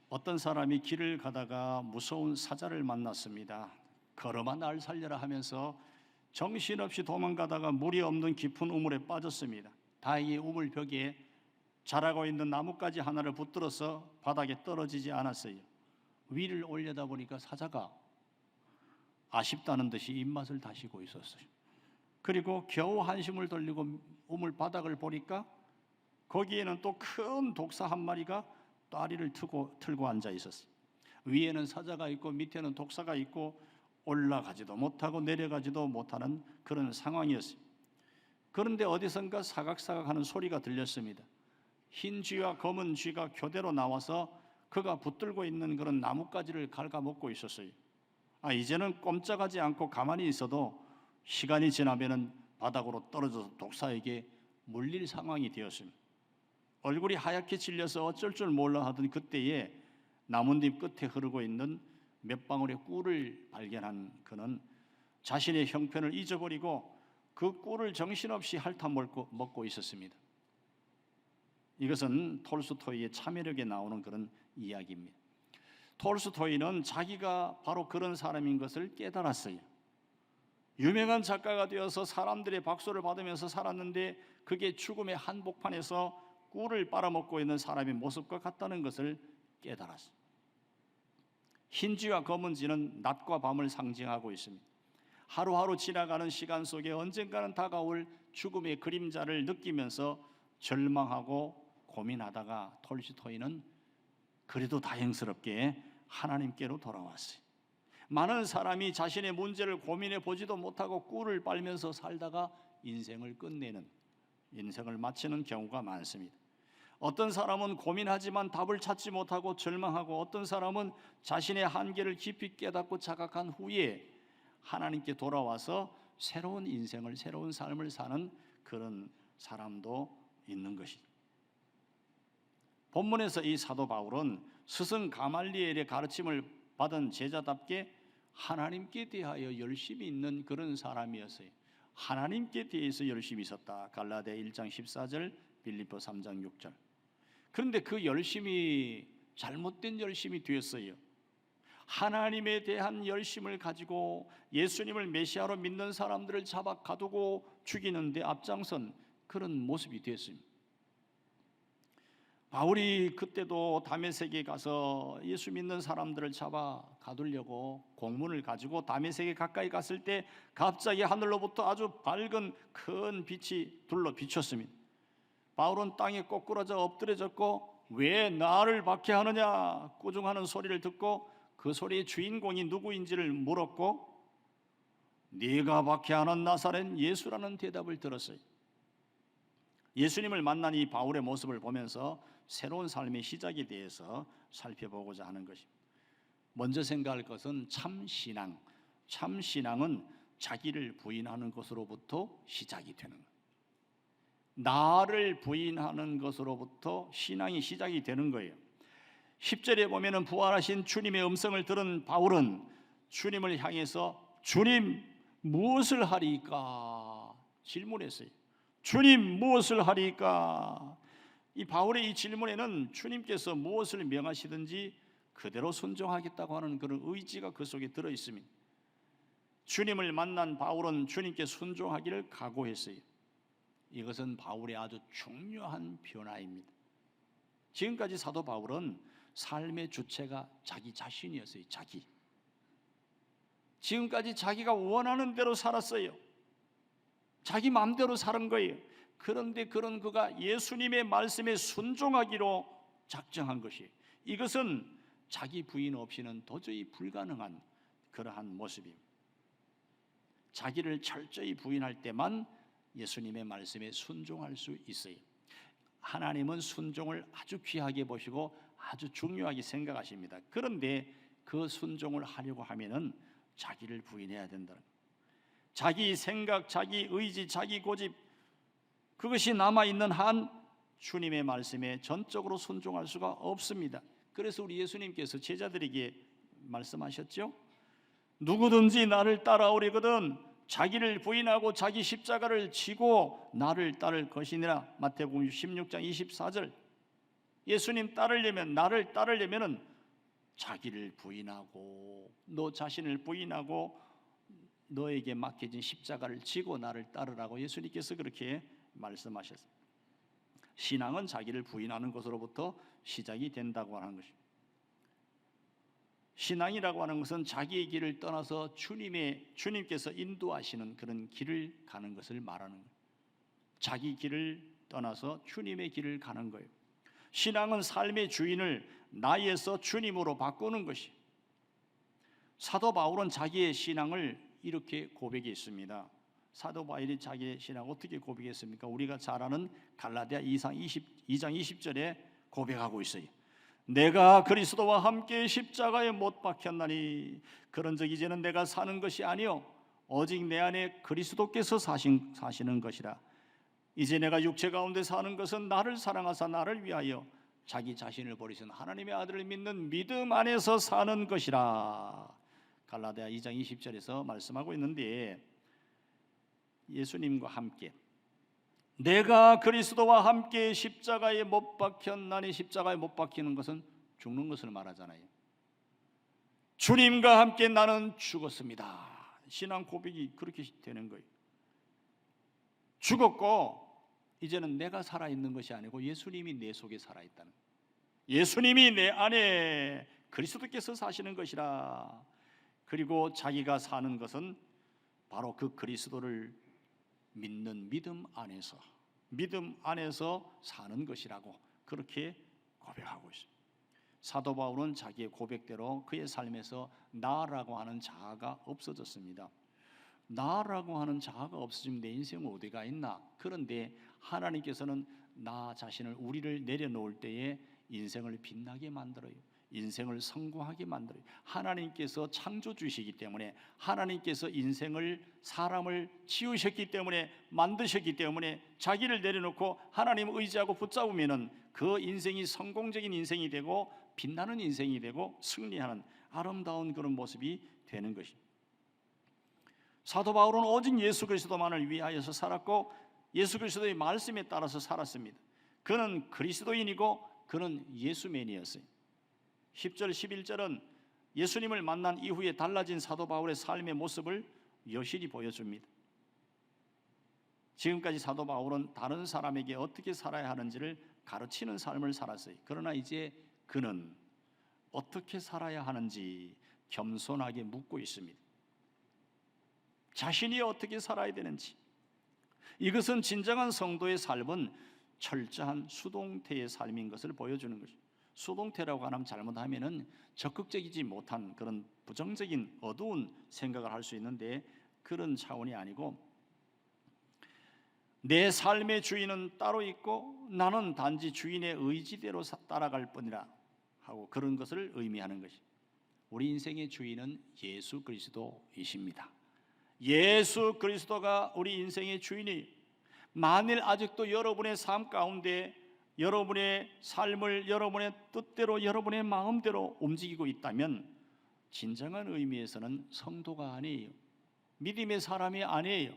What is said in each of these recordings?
어떤 사람이 길을 가다가 무서운 사자를 만났습니다. 걸어마 날 살려라 하면서 정신없이 도망가다가 물이 없는 깊은 우물에 빠졌습니다. 다행히 우물 벽에 자라고 있는 나뭇가지 하나를 붙들어서 바닥에 떨어지지 않았어요. 위를 올려다보니까 사자가 아쉽다는 듯이 입맛을 다시고 있었어요. 그리고 겨우 한심을 돌리고 우물 바닥을 보니까 거기에는 또 큰 독사 한 마리가 다리를 틀고 앉아 있었어요. 위에는 사자가 있고 밑에는 독사가 있고 올라가지도 못하고 내려가지도 못하는 그런 상황이었어요. 그런데 어디선가 사각사각 하는 소리가 들렸습니다. 흰 쥐와 검은 쥐가 교대로 나와서 그가 붙들고 있는 그런 나뭇가지를 갉아먹고 있었어요. 이제는 꼼짝하지 않고 가만히 있어도 시간이 지나면 바닥으로 떨어져서 독사에게 물릴 상황이 되었습니다. 얼굴이 하얗게 질려서 어쩔 줄 몰라 하던 그때에 나뭇잎 끝에 흐르고 있는 몇 방울의 꿀을 발견한 그는 자신의 형편을 잊어버리고 그 꿀을 정신없이 핥아 먹고 있었습니다. 이것은 톨스토이의 참회력에 나오는 그런 이야기입니다. 톨스토이는 자기가 바로 그런 사람인 것을 깨달았어요. 유명한 작가가 되어서 사람들의 박수를 받으면서 살았는데 그게 죽음의 한복판에서 꿀을 빨아먹고 있는 사람의 모습과 같다는 것을 깨달았어요. 흰쥐와 검은쥐는 낮과 밤을 상징하고 있습니다. 하루하루 지나가는 시간 속에 언젠가는 다가올 죽음의 그림자를 느끼면서 절망하고 고민하다가 톨스토이는 그래도 다행스럽게 하나님께로 돌아왔어요. 많은 사람이 자신의 문제를 고민해 보지도 못하고 꿀을 빨면서 살다가 인생을 끝내는, 인생을 마치는 경우가 많습니다. 어떤 사람은 고민하지만 답을 찾지 못하고 절망하고, 어떤 사람은 자신의 한계를 깊이 깨닫고 자각한 후에 하나님께 돌아와서 새로운 인생을, 새로운 삶을 사는 그런 사람도 있는 것이죠. 본문에서 이 사도 바울은 스승 가말리엘의 가르침을 받은 제자답게 하나님께 대하여 열심히 있는 그런 사람이었어요. 하나님께 대해서 열심히 있었다. 갈라디아 1장 14절, 빌립보 3장 6절. 그런데 그 열심이 잘못된 열심이 되었어요. 하나님에 대한 열심을 가지고 예수님을 메시아로 믿는 사람들을 잡아 가두고 죽이는 데 앞장선 그런 모습이 되었습니다. 바울이 그때도 다메섹에 가서 예수 믿는 사람들을 잡아 가두려고 공문을 가지고 다메섹에 가까이 갔을 때 갑자기 하늘로부터 아주 밝은 큰 빛이 둘러 비쳤습니다. 바울은 땅에 꼬꾸라져 엎드려졌고 왜 나를 박해하느냐 꾸중하는 소리를 듣고 그 소리의 주인공이 누구인지를 물었고 네가 박해하는 나사렛 예수라는 대답을 들었어요. 예수님을 만난 이 바울의 모습을 보면서 새로운 삶의 시작에 대해서 살펴보고자 하는 것입니다. 먼저 생각할 것은 참신앙. 참신앙은 자기를 부인하는 것으로부터 시작이 되는 거예요. 나를 부인하는 것으로부터 신앙이 시작이 되는 거예요. 10절에 보면은 부활하신 주님의 음성을 들은 바울은 주님을 향해서 주님 무엇을 하리까 질문했어요. 주님 무엇을 하리까? 이 바울의 이 질문에는 주님께서 무엇을 명하시든지 그대로 순종하겠다고 하는 그런 의지가 그 속에 들어 있습니다. 주님을 만난 바울은 주님께 순종하기를 각오했어요. 이것은 바울의 아주 중요한 변화입니다. 지금까지 사도 바울은 삶의 주체가 자기 자신이었어요. 지금까지 자기가 원하는 대로 살았어요. 자기 마음대로 사는 거예요. 그런데 그런 그가 예수님의 말씀에 순종하기로 작정한 것이, 이것은 자기 부인 없이는 도저히 불가능한 그러한 모습입니다. 자기를 철저히 부인할 때만 예수님의 말씀에 순종할 수 있어요. 하나님은 순종을 아주 귀하게 보시고 아주 중요하게 생각하십니다. 그런데 그 순종을 하려고 하면은 자기를 부인해야 된다는 거예요. 자기 생각, 자기 의지, 자기 고집, 그것이 남아있는 한 주님의 말씀에 전적으로 순종할 수가 없습니다. 그래서 우리 예수님께서 제자들에게 말씀하셨죠. 누구든지 나를 따라오려거든 자기를 부인하고 자기 십자가를 지고 나를 따를 것이니라. 마태복음 16장 24절. 예수님 따르려면, 나를 따르려면 자기를 부인하고 너 자신을 부인하고 너에게 맡겨진 십자가를 지고 나를 따르라고 예수님께서 그렇게 말씀하셨습니다. 신앙은 자기를 부인하는 것으로부터 시작이 된다고 하는 것입니다. 신앙이라고 하는 것은 자기의 길을 떠나서 주님께서 인도하시는 그런 길을 가는 것을 말하는 거예요. 자기 길을 떠나서 주님의 길을 가는 거예요. 신앙은 삶의 주인을 나에서 주님으로 바꾸는 것이. 사도 바울은 자기의 신앙을 이렇게 고백했습니다. 사도 바울이 자기의 신앙을 어떻게 고백했습니까? 우리가 잘 아는 갈라디아 2장 20절에 고백하고 있어요. 내가 그리스도와 함께 십자가에 못 박혔나니 그런즉 이제는 내가 사는 것이 아니요 오직 내 안에 그리스도께서 사시는 것이라. 이제 내가 육체 가운데 사는 것은 나를 사랑하사 나를 위하여 자기 자신을 버리신 하나님의 아들을 믿는 믿음 안에서 사는 것이라. 갈라디아 2장 20절에서 말씀하고 있는데, 예수님과 함께 내가 그리스도와 함께 십자가에 못 박혔나니, 십자가에 못 박히는 것은 죽는 것을 말하잖아요. 주님과 함께 나는 죽었습니다. 신앙 고백이 그렇게 되는 거예요. 죽었고 이제는 내가 살아있는 것이 아니고 예수님이 내 속에 살아있다는, 예수님이 내 안에 그리스도께서 사시는 것이라. 그리고 자기가 사는 것은 바로 그 그리스도를 믿는 믿음 안에서 사는 것이라고 그렇게 고백하고 있습니다. 사도 바울은 자기의 고백대로 그의 삶에서 나라고 하는 자아가 없어졌습니다. 나라고 하는 자아가 없어지면 내 인생은 어디가 있나? 그런데 하나님께서는 나 자신을, 우리를 내려놓을 때에 인생을 빛나게 만들어요. 인생을 성공하게 만들어요. 하나님께서 창조주시기 때문에, 하나님께서 인생을, 사람을 지으셨기 때문에, 만드셨기 때문에 자기를 내려놓고 하나님을 의지하고 붙잡으면은 그 인생이 성공적인 인생이 되고 빛나는 인생이 되고 승리하는 아름다운 그런 모습이 되는 것입니다. 사도 바울은 오직 예수 그리스도만을 위하여서 살았고 예수 그리스도의 말씀에 따라서 살았습니다. 그는 그리스도인이고 그는 예수맨이었어요. 10절 11절은 예수님을 만난 이후에 달라진 사도 바울의 삶의 모습을 여실히 보여줍니다. 지금까지 사도 바울은 다른 사람에게 어떻게 살아야 하는지를 가르치는 삶을 살았어요. 그러나 이제 그는 어떻게 살아야 하는지 겸손하게 묻고 있습니다. 자신이 어떻게 살아야 되는지. 이것은 진정한 성도의 삶은 철저한 수동태의 삶인 것을 보여주는 것입니다. 수동태라고 하면 잘못하면은 적극적이지 못한 그런 부정적인 어두운 생각을 할 수 있는데, 그런 차원이 아니고 내 삶의 주인은 따로 있고 나는 단지 주인의 의지대로 따라갈 뿐이라 하고 그런 것을 의미하는 것입니다. 우리 인생의 주인은 예수 그리스도이십니다. 예수 그리스도가 우리 인생의 주인이, 만일 아직도 여러분의 삶 가운데 여러분의 삶을 여러분의 뜻대로 여러분의 마음대로 움직이고 있다면 진정한 의미에서는 성도가 아니에요. 믿음의 사람이 아니에요.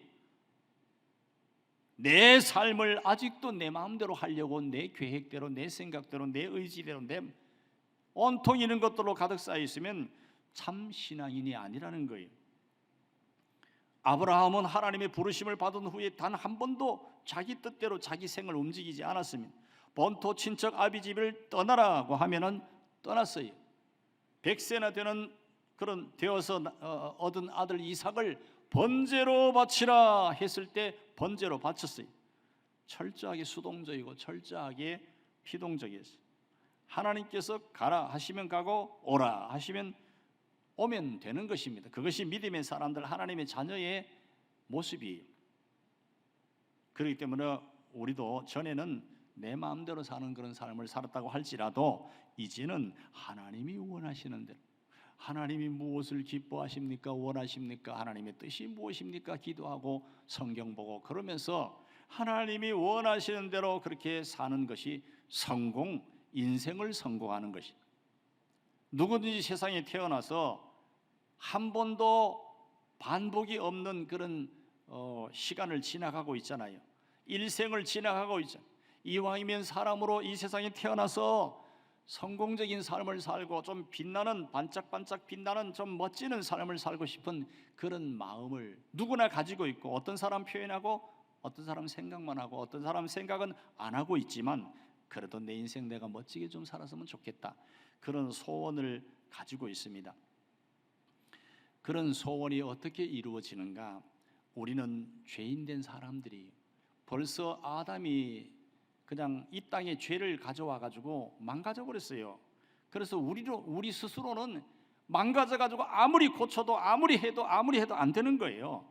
내 삶을 아직도 내 마음대로 하려고 내 계획대로 내 생각대로 내 의지대로 내 온통 이런 것들로 가득 쌓여 있으면 참 신앙인이 아니라는 거예요. 아브라함은 하나님의 부르심을 받은 후에 단 한 번도 자기 뜻대로 자기 생을 움직이지 않았습니다. 본토 친척 아비 집을 떠나라고 하면은 떠났어요. 100세나 되는 그런 되어서 얻은 아들 이삭을 번제로 바치라 했을 때 번제로 바쳤어요. 철저하게 수동적이고 철저하게 피동적이었어요. 하나님께서 가라 하시면 가고 오라 하시면 오면 되는 것입니다. 그것이 믿음의 사람들, 하나님의 자녀의 모습이에요. 그렇기 때문에 우리도 전에는 내 마음대로 사는 그런 삶을 살았다고 할지라도 이제는 하나님이 원하시는 대로, 하나님이 무엇을 기뻐하십니까? 원하십니까? 하나님의 뜻이 무엇입니까? 기도하고 성경 보고 그러면서 하나님이 원하시는 대로 그렇게 사는 것이 성공, 인생을 성공하는 것이. 누구든지 세상에 태어나서 한 번도 반복이 없는 그런 시간을 지나가고 있잖아요. 일생을 지나가고 있잖아요. 이왕이면 사람으로 이 세상에 태어나서 성공적인 삶을 살고 좀 빛나는, 반짝반짝 빛나는 좀 멋지는 삶을 살고 싶은 그런 마음을 누구나 가지고 있고, 어떤 사람 표현하고 어떤 사람 생각만 하고 어떤 사람 생각은 안 하고 있지만, 그래도 내 인생 내가 멋지게 좀 살았으면 좋겠다, 그런 소원을 가지고 있습니다. 그런 소원이 어떻게 이루어지는가? 우리는 죄인된 사람들이, 벌써 아담이 그냥 이 땅에 죄를 가져와 가지고 망가져 버렸어요. 그래서 우리 스스로는 망가져 가지고 아무리 고쳐도 아무리 해도 안 되는 거예요.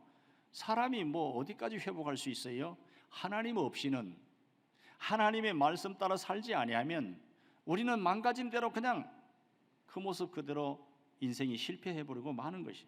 사람이 뭐 어디까지 회복할 수 있어요? 하나님 없이는, 하나님의 말씀 따라 살지 아니하면 우리는 망가진 대로 그냥 그 모습 그대로 인생이 실패해 버리고 마는 것이.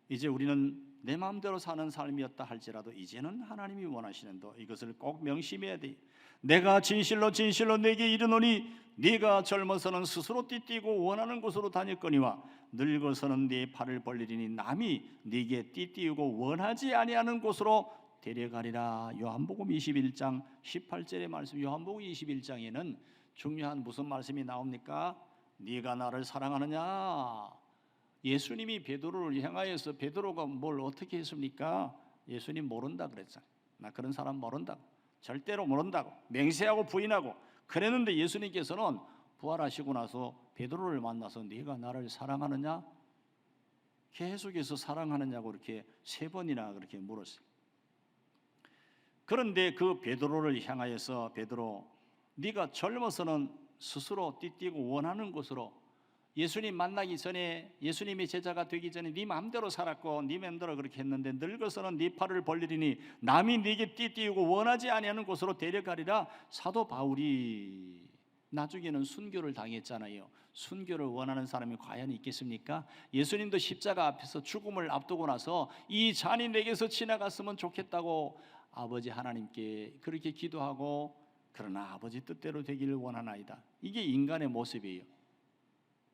이제 우리는 내 마음대로 사는 삶이었다 할지라도 이제는 하나님이 원하시는 도, 이것을 꼭 명심해야 돼. 내가 진실로 내게 이르노니 네가 젊어서는 스스로 띠띠고 원하는 곳으로 다녔거니와 늙어서는 네 팔을 벌리리니 남이 네게 띠띠우고 원하지 아니하는 곳으로 데려가리라. 요한복음 21장 18절의 말씀. 요한복음 21장에는 중요한 무슨 말씀이 나옵니까? 네가 나를 사랑하느냐? 예수님이 베드로를 향하여서, 베드로가 뭘 어떻게 했습니까? 예수님 모른다 그랬잖아요. 나 그런 사람 모른다고, 절대로 모른다고 맹세하고 부인하고 그랬는데, 예수님께서는 부활하시고 나서 베드로를 만나서 네가 나를 사랑하느냐? 계속해서 사랑하느냐고 이렇게 3번이나 그렇게 물었어요. 그런데 그 베드로를 향하여서, 베드로, 네가 젊어서는 스스로 띠띠고 원하는 곳으로, 예수님 만나기 전에, 예수님의 제자가 되기 전에 네 마음대로 살았고 네 마음대로 그렇게 했는데, 늙어서는 네 팔을 벌리리니 남이 네게 띠띠우고 원하지 아니하는 곳으로 데려가리라. 사도 바울이 나중에는 순교를 당했잖아요. 순교를 원하는 사람이 과연 있겠습니까? 예수님도 십자가 앞에서 죽음을 앞두고 나서 이 잔이 내게서 지나갔으면 좋겠다고 아버지 하나님께 그렇게 기도하고, 그러나 아버지 뜻대로 되기를 원하나이다. 이게 인간의 모습이에요.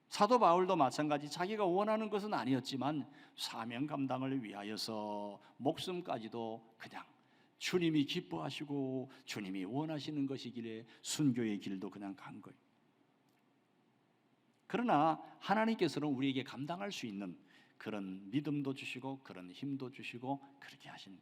사도 바울도 마찬가지, 자기가 원하는 것은 아니었지만 사명 감당을 위하여서 목숨까지도 그냥 주님이 기뻐하시고 주님이 원하시는 것이길래 순교의 길도 그냥 간 거예요. 그러나 하나님께서는 우리에게 감당할 수 있는 그런 믿음도 주시고 그런 힘도 주시고 그렇게 하신,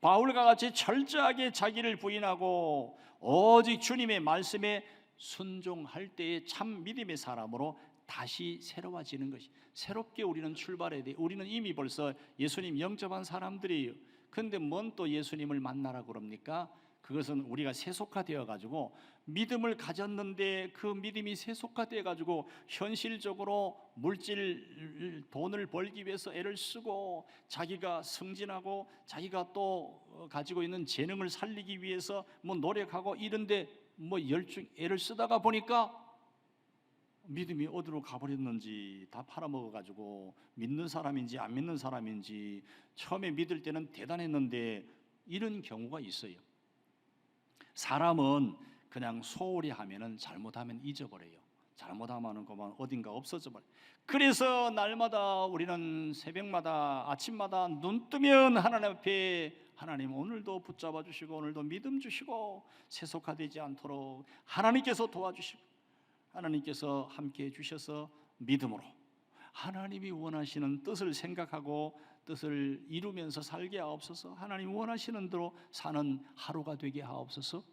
바울과 같이 철저하게 자기를 부인하고 오직 주님의 말씀에 순종할 때에 참 믿음의 사람으로 다시 새로워지는 것이, 새롭게 우리는 출발해야 돼. 우리는 이미 벌써 예수님 영접한 사람들이에요. 그런데 뭔 또 예수님을 만나라고 그럽니까? 그것은 우리가 세속화되어 가지고 믿음을 가졌는데 그 믿음이 세속화되어 가지고 현실적으로 물질 돈을 벌기 위해서 애를 쓰고, 자기가 승진하고 자기가 또 가지고 있는 재능을 살리기 위해서 뭐 노력하고 이런데 뭐 애를 쓰다가 보니까 믿음이 어디로 가버렸는지 다 팔아먹어 가지고 믿는 사람인지 안 믿는 사람인지, 처음에 믿을 때는 대단했는데 이런 경우가 있어요. 사람은 그냥 소홀히 하면은, 잘못하면 잊어버려요. 잘못하면 그만 어딘가 없어져 버려요. 그래서 날마다 우리는 새벽마다 아침마다 눈 뜨면 하나님 앞에, 하나님 오늘도 붙잡아 주시고 오늘도 믿음 주시고 세속화되지 않도록 하나님께서 도와주시고 하나님께서 함께해 주셔서 믿음으로 하나님이 원하시는 뜻을 생각하고 뜻을 이루면서 살게 하옵소서. 하나님 원하시는 대로 사는 하루가 되게 하옵소서.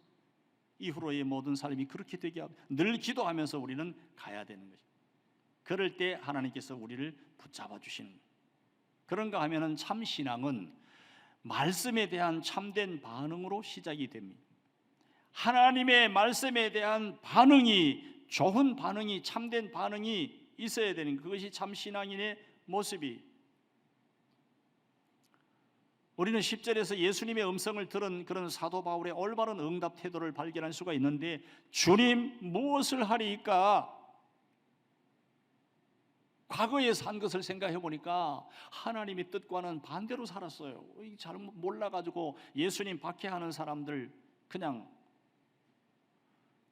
이후로의 모든 삶이 그렇게 되게 하옵소서. 늘 기도하면서 우리는 가야 되는 것입니다. 그럴 때 하나님께서 우리를 붙잡아 주시는 거예요. 그런가 하면은 참 신앙은 말씀에 대한 참된 반응으로 시작이 됩니다. 하나님의 말씀에 대한 반응이, 좋은 반응이, 참된 반응이 있어야 되는, 그것이 참 신앙인의 모습이. 우리는 10절에서 예수님의 음성을 들은 그런 사도 바울의 올바른 응답 태도를 발견할 수가 있는데, 주님 무엇을 하리이까? 과거에 산 것을 생각해 보니까 하나님의 뜻과는 반대로 살았어요. 잘 몰라가지고 예수님 박해하는 사람들, 그냥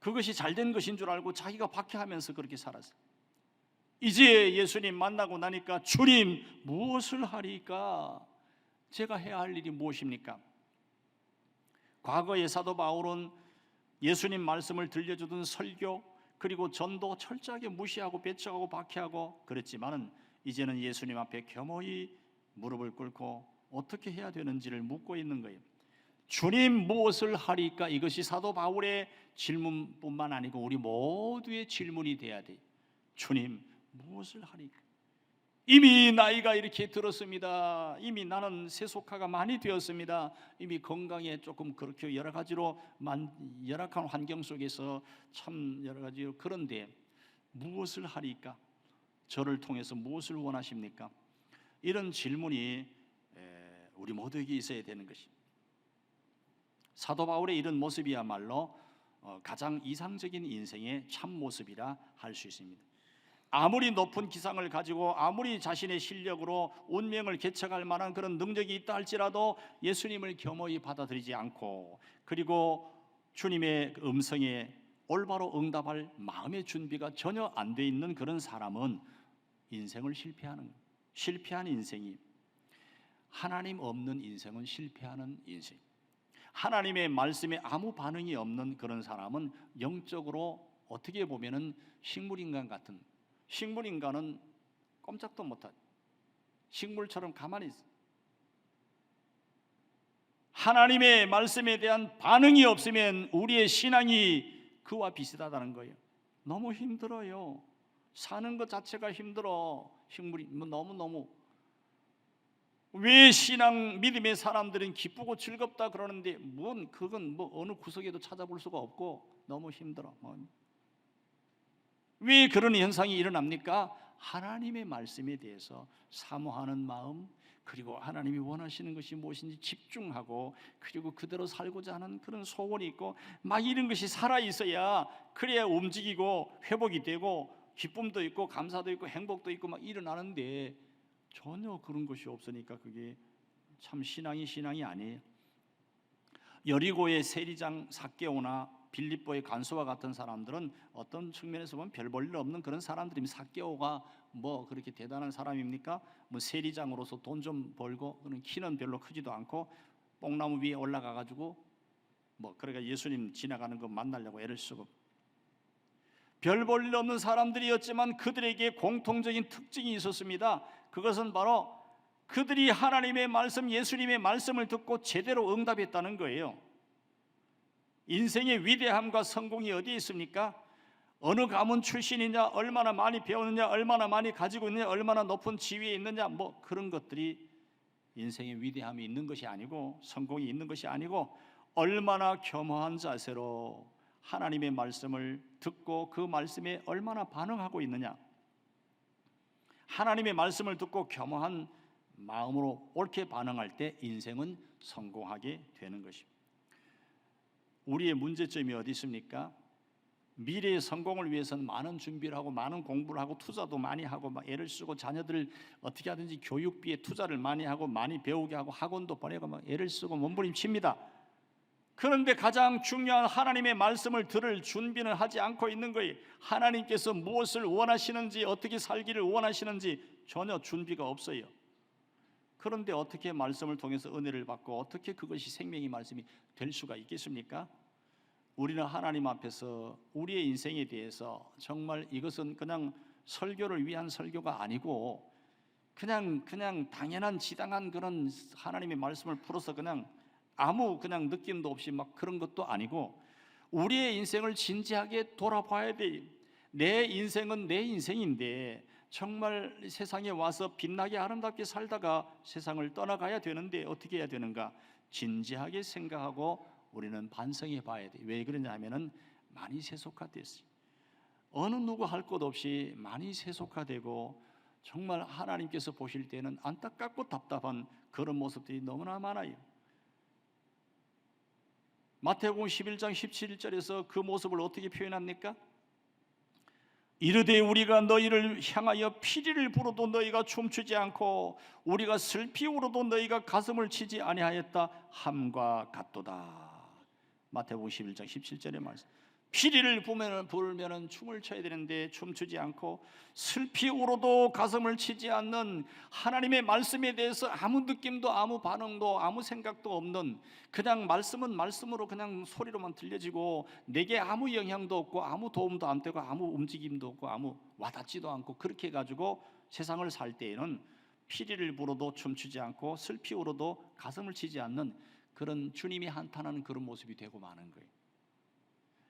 그것이 잘된 것인 줄 알고 자기가 박해하면서 그렇게 살았어요. 이제 예수님 만나고 나니까 주님 무엇을 하리까? 제가 해야 할 일이 무엇입니까? 과거의 사도 바울은 예수님 말씀을 들려주던 설교 그리고 전도 철저하게 무시하고 배척하고 박해하고 그랬지만은 이제는 예수님 앞에 겸허히 무릎을 꿇고 어떻게 해야 되는지를 묻고 있는 거예요. 주님 무엇을 하리까? 이것이 사도 바울의 질문뿐만 아니고 우리 모두의 질문이 돼야 돼요. 주님 무엇을 하리까? 이미 나이가 이렇게 들었습니다. 이미 나는 세속화가 많이 되었습니다. 이미 건강에 조금 그렇게 여러 가지로 열악한 환경 속에서 참 여러 가지로 그런데 무엇을 하리까? 저를 통해서 무엇을 원하십니까? 이런 질문이 우리 모두에게 있어야 되는 것입니다. 사도 바울의 이런 모습이야말로 가장 이상적인 인생의 참 모습이라 할 수 있습니다. 아무리 높은 기상을 가지고 아무리 자신의 실력으로 운명을 개척할 만한 그런 능력이 있다 할지라도 예수님을 겸허히 받아들이지 않고 그리고 주님의 음성에 올바로 응답할 마음의 준비가 전혀 안 돼 있는 그런 사람은 인생을 실패한 인생이, 하나님 없는 인생은 실패하는 인생. 하나님의 말씀에 아무 반응이 없는 그런 사람은 영적으로 어떻게 보면은 식물인간 같은, 식물인간은 꼼짝도 못하죠. 식물처럼 가만히 있어. 하나님의 말씀에 대한 반응이 없으면 우리의 신앙이 그와 비슷하다는 거예요. 너무 힘들어요. 사는 것 자체가 힘들어. 식물이 너무너무. 왜 신앙 믿음의 사람들은 기쁘고 즐겁다 그러는데 그건 어느 구석에도 찾아볼 수가 없고 너무 힘들어. 왜 그런 현상이 일어납니까? 하나님의 말씀에 대해서 사모하는 마음, 그리고 하나님이 원하시는 것이 무엇인지 집중하고 그리고 그대로 살고자 하는 그런 소원이 있고 막 이런 것이 살아있어야 그래야 움직이고 회복이 되고 기쁨도 있고 감사도 있고 행복도 있고 막 일어나는데 전혀 그런 것이 없으니까 그게 참 신앙이 아니에요. 여리고의 세리장 삭개오나 빌립보의 간수와 같은 사람들은 어떤 측면에서 보면 별 볼 일 없는 그런 사람들입니다. 삭개오가 그렇게 대단한 사람입니까? 세리장으로서 돈 좀 벌고 그런 키는 별로 크지도 않고 뽕나무 위에 올라가 가지고 그러니까 예수님 지나가는 거 만나려고 애를 쓰고 별 볼 일 없는 사람들이었지만 그들에게 공통적인 특징이 있었습니다. 그것은 바로 그들이 하나님의 말씀, 예수님의 말씀을 듣고 제대로 응답했다는 거예요. 인생의 위대함과 성공이 어디에 있습니까? 어느 가문 출신이냐, 얼마나 많이 배웠느냐, 얼마나 많이 가지고 있느냐, 얼마나 높은 지위에 있느냐, 그런 것들이 인생의 위대함이 있는 것이 아니고 성공이 있는 것이 아니고 얼마나 겸허한 자세로 하나님의 말씀을 듣고 그 말씀에 얼마나 반응하고 있느냐. 하나님의 말씀을 듣고 겸허한 마음으로 옳게 반응할 때 인생은 성공하게 되는 것입니다. 우리의 문제점이 어디 있습니까? 미래의 성공을 위해서는 많은 준비를 하고 많은 공부를 하고 투자도 많이 하고 막 애를 쓰고 자녀들을 어떻게 하든지 교육비에 투자를 많이 하고 많이 배우게 하고 학원도 보내고 막 애를 쓰고 몸부림칩니다. 그런데 가장 중요한 하나님의 말씀을 들을 준비는 하지 않고 있는 거예요. 하나님께서 무엇을 원하시는지, 어떻게 살기를 원하시는지 전혀 준비가 없어요. 그런데 어떻게 말씀을 통해서 은혜를 받고 어떻게 그것이 생명의 말씀이 될 수가 있겠습니까? 우리는 하나님 앞에서 우리의 인생에 대해서 정말 이것은 그냥 설교를 위한 설교가 아니고 그냥 당연한 지당한 그런 하나님의 말씀을 풀어서 그냥 그냥 느낌도 없이 막 그런 것도 아니고 우리의 인생을 진지하게 돌아봐야 돼. 내 인생은 내 인생인데 정말 세상에 와서 빛나게 아름답게 살다가 세상을 떠나가야 되는데 어떻게 해야 되는가? 진지하게 생각하고 우리는 반성해 봐야 돼. 왜 그러냐 하면은 많이 세속화됐어요. 어느 누구 할 것 없이 많이 세속화되고 정말 하나님께서 보실 때는 안타깝고 답답한 그런 모습들이 너무나 많아요. 마태복음 11장 17절에서 그 모습을 어떻게 표현합니까? 이르되 우리가 너희를 향하여 피리를 불어도 너희가 춤추지 않고 우리가 슬피 울어도 너희가 가슴을 치지 아니하였다 함과 같도다. 마태복음 11장 17절의 말씀. 피리를 불면은 춤을 춰야 되는데 춤추지 않고, 슬피 울어도 가슴을 치지 않는, 하나님의 말씀에 대해서 아무 느낌도 아무 반응도 아무 생각도 없는, 그냥 말씀은 말씀으로 그냥 소리로만 들려지고 내게 아무 영향도 없고 아무 도움도 안 되고 아무 움직임도 없고 아무 와닿지도 않고, 그렇게 해가지고 세상을 살 때에는 피리를 불어도 춤추지 않고 슬피 울어도 가슴을 치지 않는 그런 주님이 한탄하는 그런 모습이 되고 마는 거예요.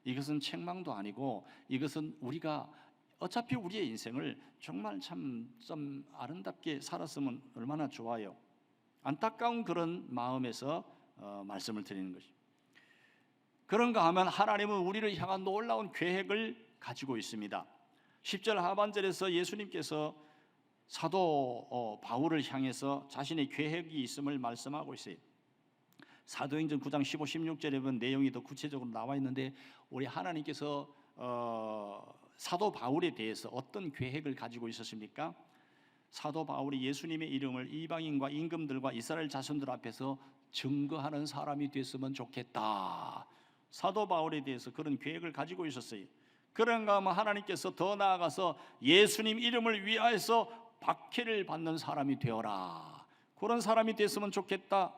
이것은 책망도 아니고, 이것은 우리가 어차피 우리의 인생을 정말 참 좀 아름답게 살았으면 얼마나 좋아요. 안타까운 그런 마음에서 말씀을 드리는 것이, 그런가 하면 하나님은 우리를 향한 놀라운 계획을 가지고 있습니다. 10절 하반절에서 예수님께서 사도 바울을 향해서 자신의 계획이 있음을 말씀하고 있어요. 사도행전 9장 15, 16절에 보면 내용이 더 구체적으로 나와 있는데, 우리 하나님께서 사도 바울에 대해서 어떤 계획을 가지고 있었습니까? 사도 바울이 예수님의 이름을 이방인과 임금들과 이스라엘 자손들 앞에서 증거하는 사람이 됐으면 좋겠다. 사도 바울에 대해서 그런 계획을 가지고 있었어요. 그런가 하면 하나님께서 더 나아가서 예수님 이름을 위하여서 박해를 받는 사람이 되어라, 그런 사람이 됐으면 좋겠다.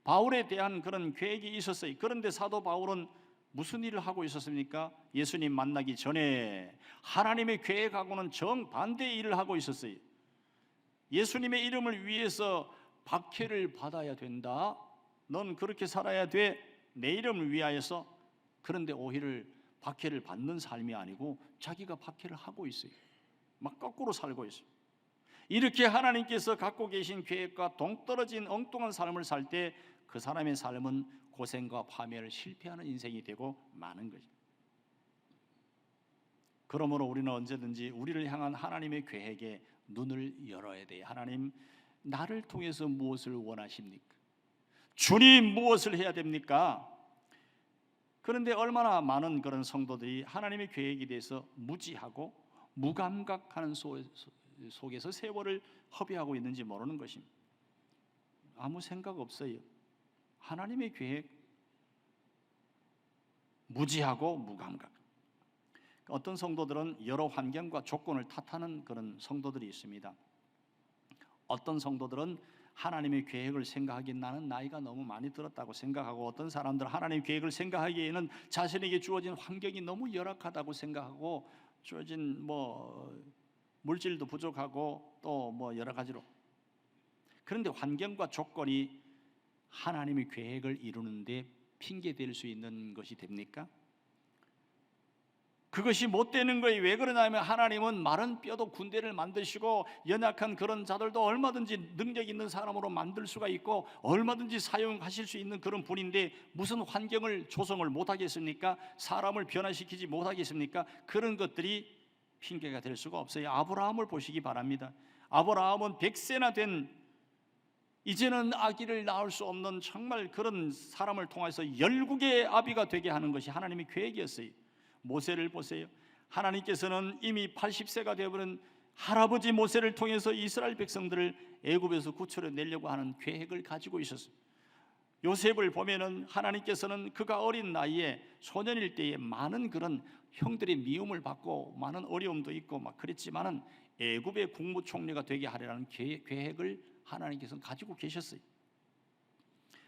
바울에 대한 그런 계획이 있었어요. 그런데 사도 바울은 무슨 일을 하고 있었습니까? 예수님 만나기 전에 하나님의 계획하고는 정반대의 일을 하고 있었어요. 예수님의 이름을 위해서 박해를 받아야 된다, 넌 그렇게 살아야 돼, 내 이름을 위하여서. 그런데 오히려 박해를 받는 삶이 아니고 자기가 박해를 하고 있어요. 막 거꾸로 살고 있어요. 이렇게 하나님께서 갖고 계신 계획과 동떨어진 엉뚱한 삶을 살 때 그 사람의 삶은 고생과 파멸을 실패하는 인생이 되고 마는 거죠. 그러므로 우리는 언제든지 우리를 향한 하나님의 계획에 눈을 열어야 돼요. 하나님, 나를 통해서 무엇을 원하십니까? 주님, 무엇을 해야 됩니까? 그런데 얼마나 많은 그런 성도들이 하나님의 계획에 대해서 무지하고 무감각하는 속에서 세월을 허비하고 있는지 모르는 것입니다. 아무 생각 없어요. 하나님의 계획 무지하고 무감각. 어떤 성도들은 여러 환경과 조건을 탓하는 그런 성도들이 있습니다. 어떤 성도들은 하나님의 계획을 생각하기엔 나는 나이가 너무 많이 들었다고 생각하고, 어떤 사람들은 하나님의 계획을 생각하기에는 자신에게 주어진 환경이 너무 열악하다고 생각하고, 주어진 물질도 부족하고 또 여러 가지로. 그런데 환경과 조건이 하나님의 계획을 이루는데 핑계 댈 수 있는 것이 됩니까? 그것이 못 되는 거예요. 왜 그러냐면 하나님은 마른 뼈도 군대를 만드시고 연약한 그런 자들도 얼마든지 능력 있는 사람으로 만들 수가 있고 얼마든지 사용하실 수 있는 그런 분인데, 무슨 환경을 조성을 못하겠습니까? 사람을 변화시키지 못하겠습니까? 그런 것들이 핑계가 될 수가 없어요. 아브라함을 보시기 바랍니다. 아브라함은 100세나 된, 이제는 아기를 낳을 수 없는 정말 그런 사람을 통해서 열국의 아비가 되게 하는 것이 하나님의 계획이었어요. 모세를 보세요. 하나님께서는 이미 80세가 되어버린 할아버지 모세를 통해서 이스라엘 백성들을 애굽에서 구출해 내려고 하는 계획을 가지고 있었어요. 요셉을 보면은 하나님께서는 그가 어린 나이에 소년일 때에 많은 그런 형들의 미움을 받고 많은 어려움도 있고 막 그랬지만은 애굽의 국무총리가 되게 하려는 계획을 하나님께서는 가지고 계셨어요.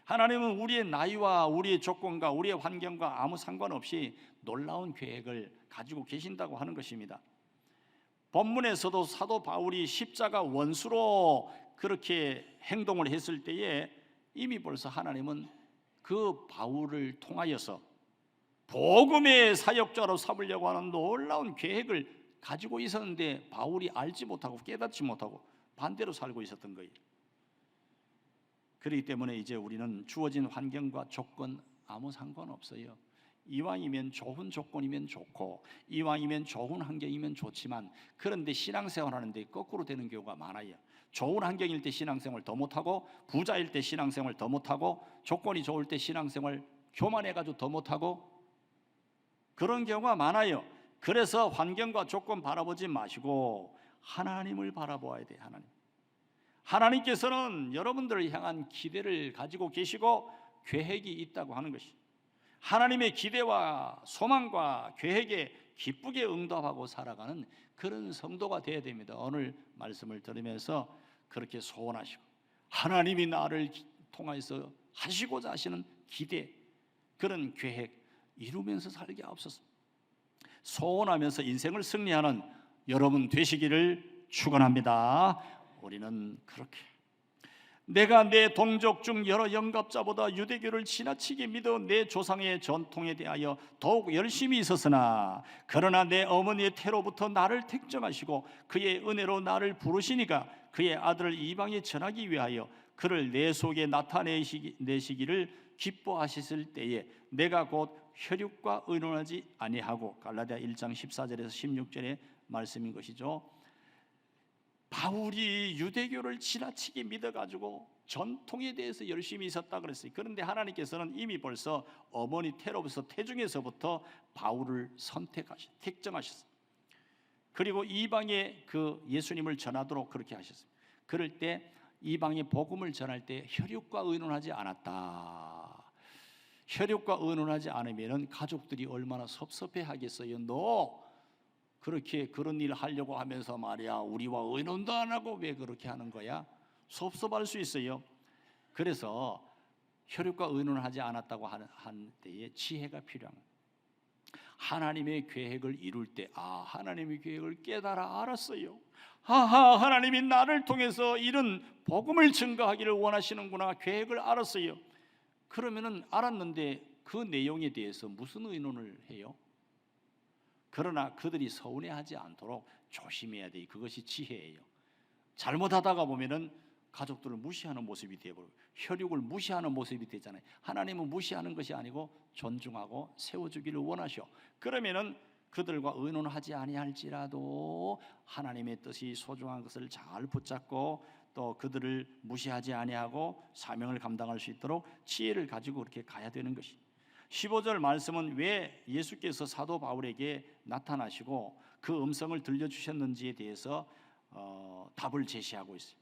하나님은 우리의 나이와 우리의 조건과 우리의 환경과 아무 상관없이 놀라운 계획을 가지고 계신다고 하는 것입니다. 본문에서도 사도 바울이 십자가 원수로 그렇게 행동을 했을 때에 이미 벌써 하나님은 그 바울을 통하여서 복음의 사역자로 삼으려고 하는 놀라운 계획을 가지고 있었는데, 바울이 알지 못하고 깨닫지 못하고 반대로 살고 있었던 거예요. 그렇기 때문에 이제 우리는 주어진 환경과 조건 아무 상관없어요. 이왕이면 좋은 조건이면 좋고 이왕이면 좋은 환경이면 좋지만, 그런데 신앙생활 하는데 거꾸로 되는 경우가 많아요. 좋은 환경일 때 신앙생활 더 못하고, 부자일 때 신앙생활 더 못하고, 조건이 좋을 때 신앙생활 교만해가지고 더 못하고, 그런 경우가 많아요. 그래서 환경과 조건 바라보지 마시고 하나님을 바라보아야 돼요. 하나님께서는 여러분들을 향한 기대를 가지고 계시고 계획이 있다고 하는 것이, 하나님의 기대와 소망과 계획에 기쁘게 응답하고 살아가는 그런 성도가 되어야 됩니다. 오늘 말씀을 들으면서 그렇게 소원하시고 하나님이 나를 통해서 하시고자 하시는 기대, 그런 계획 이루면서 살게 하옵소서. 소원하면서 인생을 승리하는 여러분 되시기를 축원합니다. 우리는 그렇게 내가 내 동족 중 여러 영갑자보다 유대교를 지나치게 믿어 내 조상의 전통에 대하여 더욱 열심히 있었으나 그러나 내 어머니의 태로부터 나를 택정하시고 그의 은혜로 나를 부르시니까 그의 아들을 이방에 전하기 위하여 그를 내 속에 나타내시기를 기뻐하셨을 때에 내가 곧 혈육과 의논하지 아니하고, 갈라디아 1장 14절에서 16절의 말씀인 것이죠. 바울이 유대교를 지나치게 믿어가지고 전통에 대해서 열심히 있었다 그랬어요. 그런데 하나님께서는 이미 벌써 어머니 태로부터 태중에서부터 바울을 택정하셨어요. 그리고 이방에 그 예수님을 전하도록 그렇게 하셨어요. 그럴 때 이방에 복음을 전할 때 혈육과 의논하지 않았다. 혈육과 의논하지 않으면 가족들이 얼마나 섭섭해하겠어요. 너 그렇게 그런 일 하려고 하면서 말이야 우리와 의논도 안 하고 왜 그렇게 하는 거야? 섭섭할 수 있어요. 그래서 혈육과 의논을 하지 않았다고 한 때에 지혜가 필요합니다. 하나님의 계획을 이룰 때 하나님의 계획을 깨달아 알았어요. 하나님이 나를 통해서 이런 복음을 증거하기를 원하시는구나, 계획을 알았어요. 그러면은 알았는데 그 내용에 대해서 무슨 의논을 해요? 그러나 그들이 서운해하지 않도록 조심해야 돼. 그것이 지혜예요. 잘못하다가 보면은 가족들을 무시하는 모습이 되어버려요. 혈육을 무시하는 모습이 되잖아요. 하나님은 무시하는 것이 아니고 존중하고 세워주기를 원하셔. 그러면은 그들과 의논하지 아니할지라도 하나님의 뜻이 소중한 것을 잘 붙잡고 또 그들을 무시하지 아니하고 사명을 감당할 수 있도록 지혜를 가지고 그렇게 가야 되는 것이. 15절 말씀은 왜 예수께서 사도 바울에게 나타나시고 그 음성을 들려주셨는지에 대해서 답을 제시하고 있어요.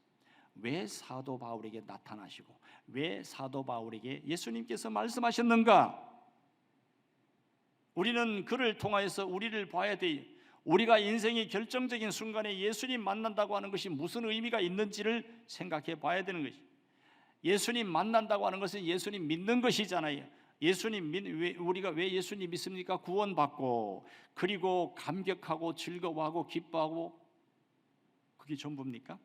왜 사도 바울에게 나타나시고 왜 사도 바울에게 예수님께서 말씀하셨는가? 우리는 그를 통하여서 우리를 봐야 돼요. 우리가 인생의 결정적인 순간에 예수님 만난다고 하는 것이 무슨 의미가 있는지를 생각해 봐야 되는 것이. 예수님 만난다고 하는 것은 예수님 믿는 것이잖아요. 우리가 왜 예수님 믿습니까? 구원받고 그리고 감격하고 즐거워하고 기뻐하고, 그게 전부입니까?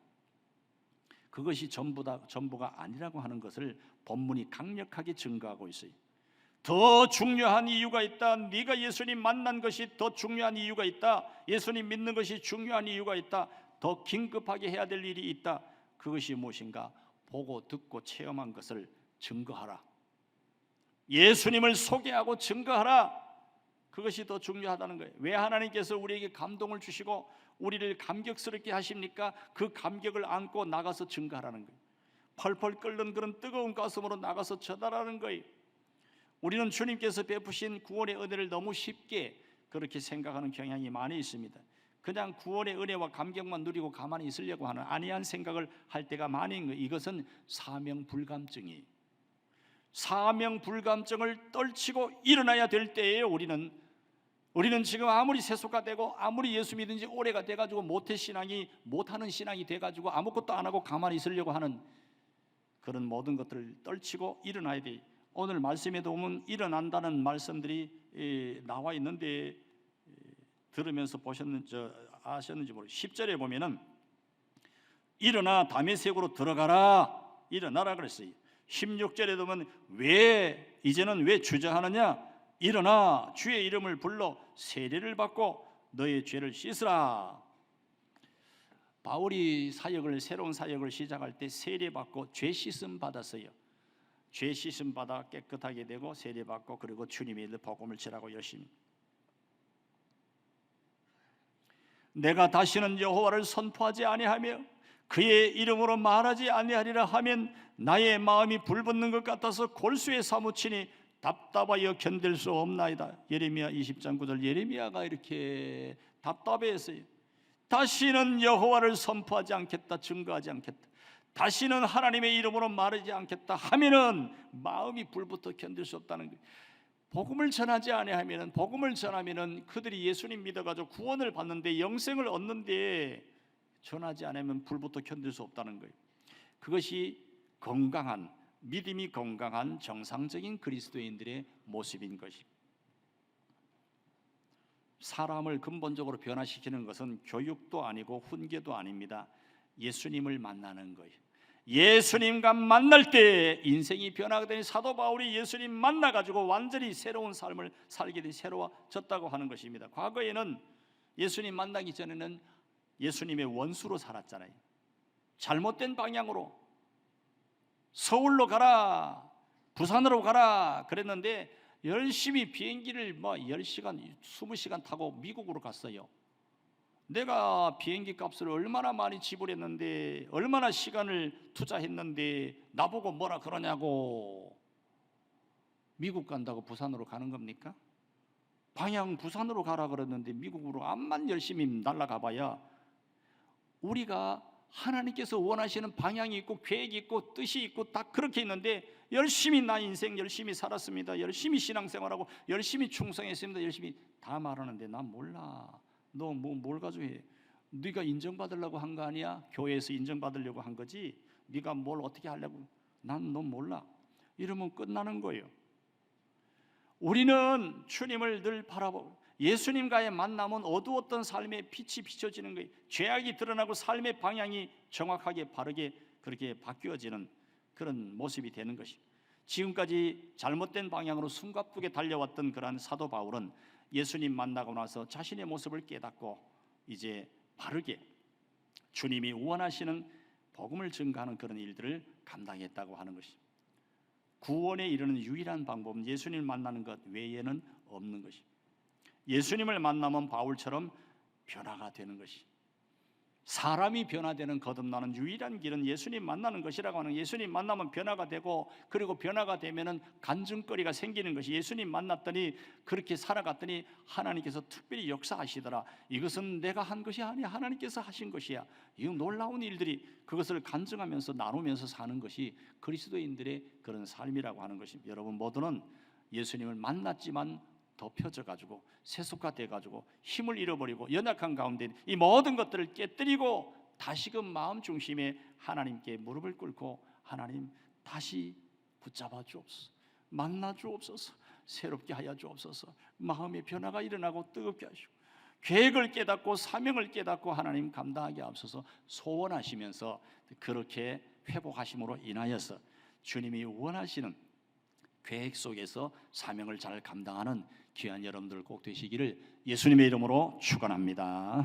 그것이 전부가 아니라고 하는 것을 본문이 강력하게 증거하고 있어요. 더 중요한 이유가 있다. 네가 예수님 만난 것이 더 중요한 이유가 있다. 예수님 믿는 것이 중요한 이유가 있다. 더 긴급하게 해야 될 일이 있다. 그것이 무엇인가? 보고 듣고 체험한 것을 증거하라. 예수님을 소개하고 증거하라. 그것이 더 중요하다는 거예요. 왜 하나님께서 우리에게 감동을 주시고 우리를 감격스럽게 하십니까? 그 감격을 안고 나가서 증거하라는 거예요. 펄펄 끓는 그런 뜨거운 가슴으로 나가서 전하라는 거예요. 우리는 주님께서 베푸신 구원의 은혜를 너무 쉽게 그렇게 생각하는 경향이 많이 있습니다. 그냥 구원의 은혜와 감격만 누리고 가만히 있으려고 하는 안이한 생각을 할 때가 많이 있는 거예요. 이것은 사명불감증이에요. 사명불감증을 떨치고 일어나야 될 때예요. 우리는 지금 아무리 세속화 되고 아무리 예수 믿은 지 오래가 돼가지고 못하는 신앙이 돼가지고 아무것도 안 하고 가만히 있으려고 하는 그런 모든 것들을 떨치고 일어나야 돼요. 오늘 말씀에도 보면 일어난다는 말씀들이 나와 있는데 들으면서 아셨는지 모르겠어요. 10절에 보면은 일어나 다메섹으로 들어가라, 일어나라 그랬어요. 16절에 보면 이제는 왜 주저하느냐? 일어나 주의 이름을 불러 세례를 받고 너의 죄를 씻으라. 바울이 새로운 사역을 시작할 때 세례 받고 죄 씻음 받았어요. 죄 씻음 받아 깨끗하게 되고 세례 받고 그리고 주님의 복음을 전하고 열심히. 내가 다시는 여호와를 선포하지 아니하며 그의 이름으로 말하지 아니하리라 하면 나의 마음이 불붙는 것 같아서 골수에 사무치니 답답하여 견딜 수 없나이다. 예레미야 20장 9절. 예레미야가 이렇게 답답해했어요. 다시는 여호와를 선포하지 않겠다, 증거하지 않겠다, 다시는 하나님의 이름으로 말하지 않겠다 하면은 마음이 불붙어 견딜 수 없다는 거예요. 복음을 전하지 아니하면은, 복음을 전하면은 그들이 예수님 믿어가지고 구원을 받는데, 영생을 얻는데 전하지 않으면 불부터 견딜 수 없다는 거예요. 그것이 건강한, 믿음이 건강한 정상적인 그리스도인들의 모습인 것입니다. 사람을 근본적으로 변화시키는 것은 교육도 아니고 훈계도 아닙니다. 예수님을 만나는 거예요. 예수님과 만날 때 인생이 변화가 되니, 사도 바울이 예수님 만나가지고 완전히 새로운 삶을 살게 되니 새로워졌다고 하는 것입니다. 과거에는 예수님 만나기 전에는 예수님의 원수로 살았잖아요. 잘못된 방향으로 서울로 가라, 부산으로 가라 그랬는데 열심히 비행기를 10시간, 20시간 타고 미국으로 갔어요. 내가 비행기 값을 얼마나 많이 지불했는데, 얼마나 시간을 투자했는데 나보고 뭐라 그러냐고. 미국 간다고 부산으로 가는 겁니까? 방향 부산으로 가라 그랬는데 미국으로 암만 열심히 날아가 봐야, 우리가 하나님께서 원하시는 방향이 있고 계획이 있고 뜻이 있고 다 그렇게 있는데, 열심히 나 인생 열심히 살았습니다, 열심히 신앙생활하고 열심히 충성했습니다, 열심히 다 말하는데 난 몰라. 너 뭘 가지고 해? 네가 인정받으려고 한 거 아니야? 교회에서 인정받으려고 한 거지. 네가 뭘 어떻게 하려고? 난 너 몰라. 이러면 끝나는 거예요. 우리는 주님을 늘 바라보고, 예수님과의 만남은 어두웠던 삶의 빛이 비춰지는 거예요. 죄악이 드러나고 삶의 방향이 정확하게 바르게 그렇게 바뀌어지는 그런 모습이 되는 것입니다. 지금까지 잘못된 방향으로 숨가쁘게 달려왔던 그러한 사도 바울은 예수님 만나고 나서 자신의 모습을 깨닫고 이제 바르게 주님이 원하시는 복음을 증거하는 그런 일들을 감당했다고 하는 것입니다. 구원에 이르는 유일한 방법은 예수님을 만나는 것 외에는 없는 것입니다. 예수님을 만나면 바울처럼 변화가 되는 것이, 사람이 변화되는 거듭나는 유일한 길은 예수님 만나는 것이라고 하는, 예수님 만나면 변화가 되고, 그리고 변화가 되면은 간증거리가 생기는 것이, 예수님 만났더니 그렇게 살아갔더니 하나님께서 특별히 역사하시더라. 이것은 내가 한 것이 아니야, 하나님께서 하신 것이야. 이 놀라운 일들이, 그것을 간증하면서 나누면서 사는 것이 그리스도인들의 그런 삶이라고 하는 것입니다. 여러분 모두는 예수님을 만났지만 덮여져가지고 세속화돼가지고 힘을 잃어버리고 연약한 가운데 이 모든 것들을 깨뜨리고 다시금 마음 중심에 하나님께 무릎을 꿇고, 하나님 다시 붙잡아 주옵소서, 만나 주옵소서, 새롭게 하여 주옵소서, 마음의 변화가 일어나고 뜨겁게 하시고 계획을 깨닫고 사명을 깨닫고 하나님 감당하게 하옵소서 소원하시면서, 그렇게 회복하심으로 인하여서 주님이 원하시는 계획 속에서 사명을 잘 감당하는 귀한 여러분들 꼭 되시기를 예수님의 이름으로 축원합니다.